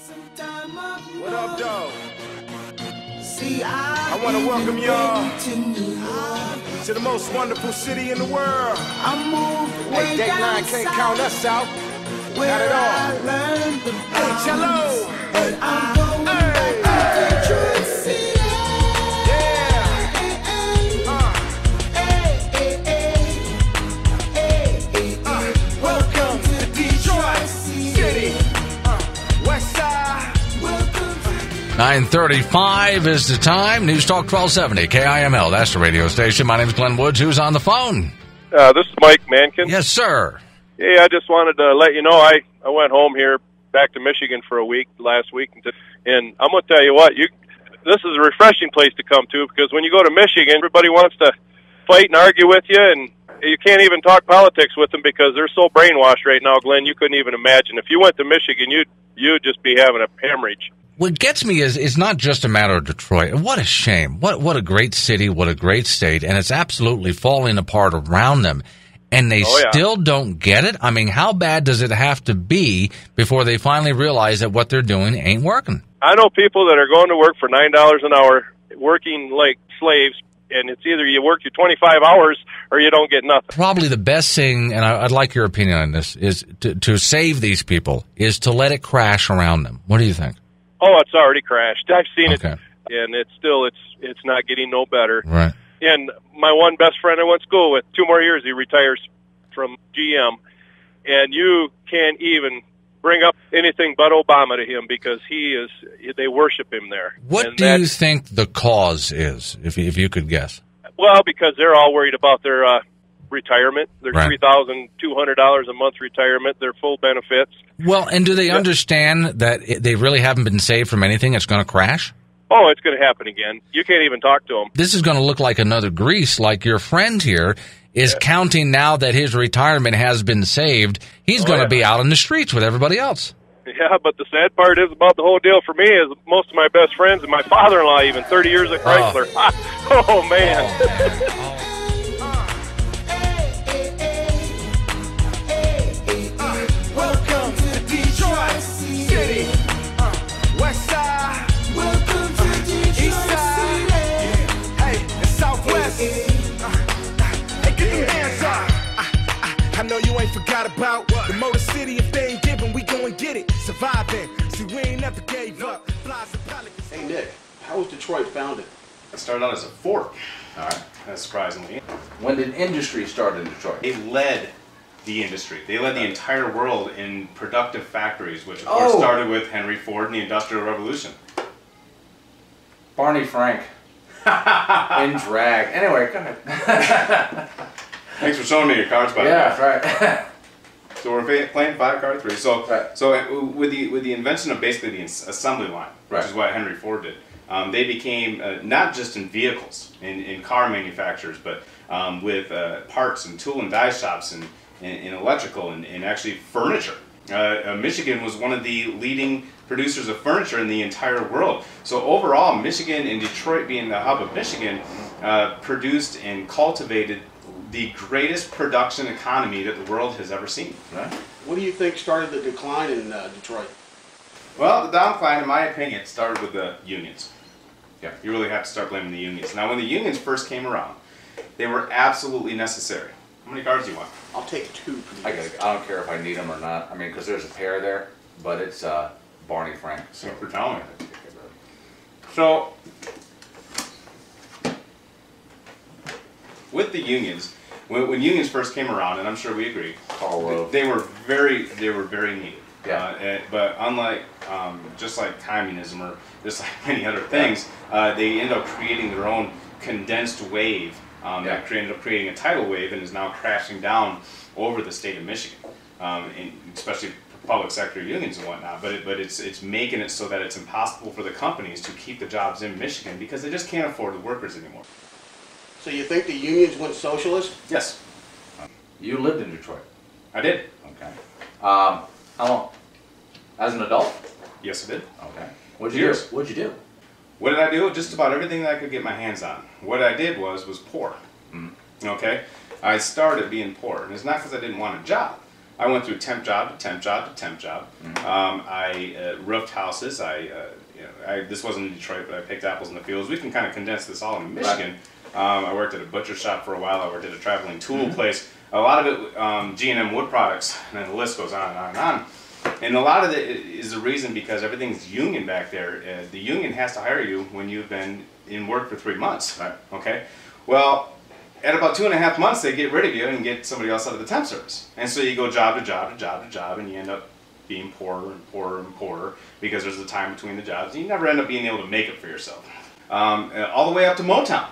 What up, dog? I want to welcome y'all to the most wonderful city in the world. Hey, Dateline can't count us out. Not at all. Hey, cello. Welcome to Detroit City. West Side. 9:35 is the time. News Talk 1270 KIML. That's the radio station. My name is Glenn Woods. Who's on the phone? This is Mike Mankin. Yes, sir. Hey, I just wanted to let you know I went home here back to Michigan for a week last week, and I'm going to tell you what, this is a refreshing place to come to, because when you go to Michigan, everybody wants to fight and argue with you, and you can't even talk politics with them because they're so brainwashed right now, Glenn, you couldn't even imagine. If you went to Michigan, you'd just be having a hemorrhage. What gets me is it's not just a matter of Detroit. And what a shame. What a great city, what a great state, and it's absolutely falling apart around them. And they still don't get it? I mean, how bad does it have to be before they finally realize that what they're doing ain't working? I know people that are going to work for $9 an hour, working like slaves, and it's either you work your 25 hours or you don't get nothing. Probably the best thing, and I'd like your opinion on this, is to save these people, is to let it crash around them. What do you think? Oh, it's already crashed. I've seen it, and it's not getting no better. Right. And my one best friend I went to school with, 2 more years, he retires from GM, and you can't even bring up anything but Obama to him because they worship him there. What do you think the cause is, if you could guess? Well, because they're all worried about their retirement, their $3,200 a month retirement, their full benefits. Well, and do they understand that they really haven't been saved from anything that's going to crash? Oh, it's going to happen again. You can't even talk to them. This is going to look like another Greece, like your friend here is counting now that his retirement has been saved. He's going to be out in the streets with everybody else. Yeah, but the sad part is about the whole deal for me is most of my best friends and my father-in-law, even 30 years at Chrysler. Oh man. Welcome to Detroit City. West Side. Welcome to Detroit East Side. Hey, and Southwest. Hey, get them hands up. I know you ain't forgot about the Motor City. If they ain't giving, we go and get it. Surviving. See, we ain't never gave up. Hey, Nick, how was Detroit founded? It started out as a fort, all right, surprisingly. When did industry start in Detroit? They led the industry. They led the entire world in productive factories, which of course started with Henry Ford and the Industrial Revolution. Barney Frank. In drag. Anyway, go ahead. Thanks for showing me your cards, by the way. Yeah, right. So we're playing 5-card-3. So with the invention of basically the assembly line, which is what Henry Ford did, they became not just in vehicles, in car manufacturers, but with parts and tool and die shops and in electrical and actually furniture. Michigan was one of the leading producers of furniture in the entire world. So overall, Michigan and Detroit being the hub of Michigan produced and cultivated the greatest production economy that the world has ever seen. Right. What do you think started the decline in Detroit? Well, the decline, in my opinion, started with the unions. Yeah, you really have to start blaming the unions. Now, when the unions first came around, they were absolutely necessary. How many cards do you want? I'll take 2, please. I don't care if I need them or not. I mean, because there's a pair there, but it's Barney Frank. So for telling me. So, with the unions, when unions first came around, and I'm sure we agree, they were very needed. Yeah. But unlike, just like communism or just like many other things, they end up creating their own condensed wave that ended up creating a tidal wave and is now crashing down over the state of Michigan, and especially public sector unions and whatnot. But it's making it so that it's impossible for the companies to keep the jobs in Michigan because they just can't afford the workers anymore. So you think the unions went socialist? Yes. You lived in Detroit? I did. Okay. How long? As an adult? Yes, I did. Okay. What'd you do? What'd you do? What did I do? Just about everything that I could get my hands on. What I did was poor. Okay? I started being poor. And it's not because I didn't want a job. I went through temp job to temp job to temp job. I roofed houses. This wasn't in Detroit, but I picked apples in the fields. We can kind of condense this all in Michigan. I worked at a butcher shop for a while. I worked at a traveling tool place. A lot of it, G&M Wood Products, and then the list goes on and on and on. And a lot of it is the reason because everything's union back there. The union has to hire you when you've been in work for 3 months. Right. Okay. Well, at about 2.5 months, they get rid of you and get somebody else out of the temp service. And so you go job to job to job to job, and you end up being poorer and poorer and poorer because there's the time between the jobs. And you never end up being able to make it for yourself. All the way up to Motown.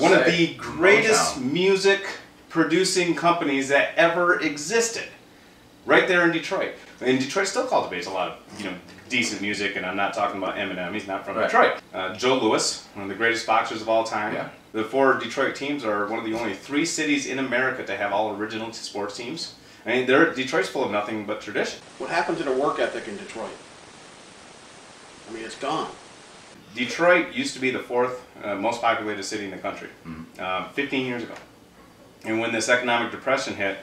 One of the greatest music producing companies that ever existed. Right there in Detroit. And Detroit still cultivates a lot of, decent music, and I'm not talking about Eminem, he's not from Detroit. Joe Louis, one of the greatest boxers of all time. Yeah. The 4 Detroit teams are one of the only 3 cities in America to have all original sports teams. I mean, Detroit's full of nothing but tradition. What happened to the work ethic in Detroit? I mean, it's gone. Detroit used to be the 4th most populated city in the country 15 years ago. And when this economic depression hit,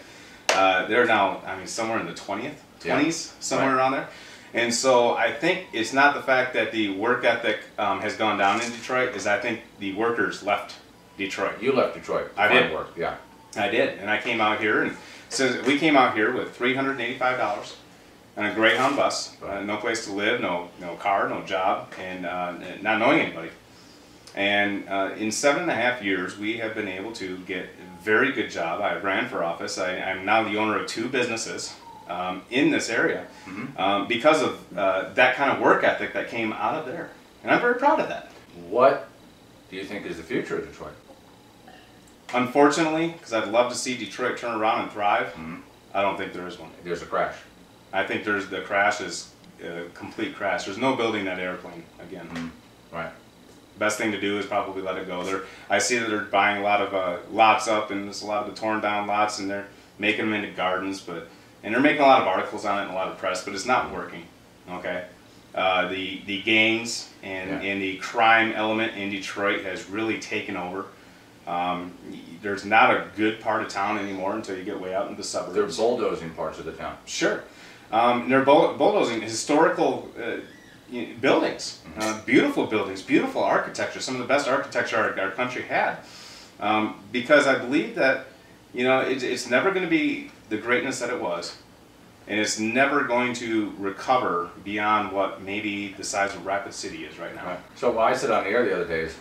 they're now, somewhere in the 20s, somewhere around there. And so I think it's not the fact that the work ethic has gone down in Detroit, is I think the workers left Detroit. You left Detroit. I did. Work, yeah. I did, and I came out here, and so we came out here with $385 on a Greyhound bus, no place to live, no car, no job, and not knowing anybody. And in 7.5 years, we have been able to get a very good job. I ran for office. I'm now the owner of 2 businesses in this area because of that kind of work ethic that came out of there. And I'm very proud of that. What do you think is the future of Detroit? Unfortunately, because I'd love to see Detroit turn around and thrive, I don't think there is one. There's a crash. I think the crash is a complete crash. There's no building that airplane again. Right. Best thing to do is probably let it go. I see that they're buying a lot of lots up, and there's a lot of the torn down lots, and they're making them into gardens, and they're making a lot of articles on it and a lot of press, but it's not working. Okay, the gangs and the crime element in Detroit has really taken over. There's not a good part of town anymore until you get way out into the suburbs. They're bulldozing parts of the town. Sure, they're bulldozing historical buildings, beautiful buildings, beautiful architecture, some of the best architecture our country had. Because I believe that, it's never going to be the greatness that it was, and it's never going to recover beyond what maybe the size of Rapid City is right now. Right. So when I said on the air the other day is,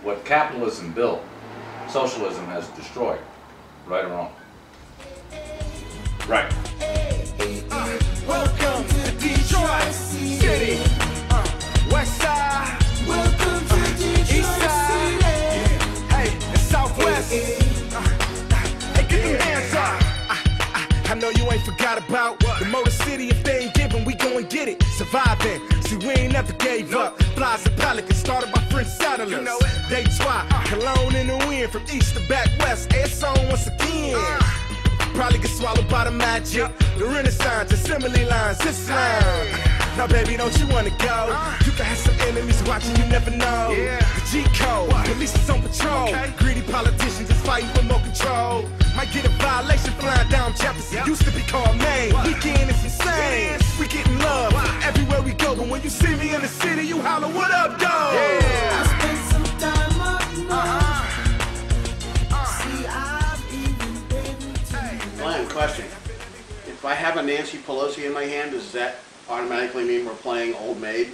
what capitalism built, socialism has destroyed, right or wrong? Right. Welcome to Detroit City. West Side. Welcome to Detroit East Side. Hey, and Southwest. Hey, get them hands up. I know you ain't forgot about the Motor City. If they ain't giving, we go and get it. Surviving. See, we ain't never gave up. Flies and Pelicans started by French settlers. You know it. Detroit, Cologne in the wind. From east to back west. It's on once again. Probably get swallowed by the magic. The Renaissance, assembly lines, this line. Now, baby, don't you wanna go? You can have some enemies watching, you never know. The G-code, police is on patrol. Greedy politicians is fighting for more control. Might get a violation flying down Jefferson. Used to be called Maine. Weekend is insane. We getting love everywhere we go. But when you see me in the city, you holler, what up, dog? I spent some time up Glenn, question. If I have a Nancy Pelosi in my hand, does that automatically mean we're playing Old Maid?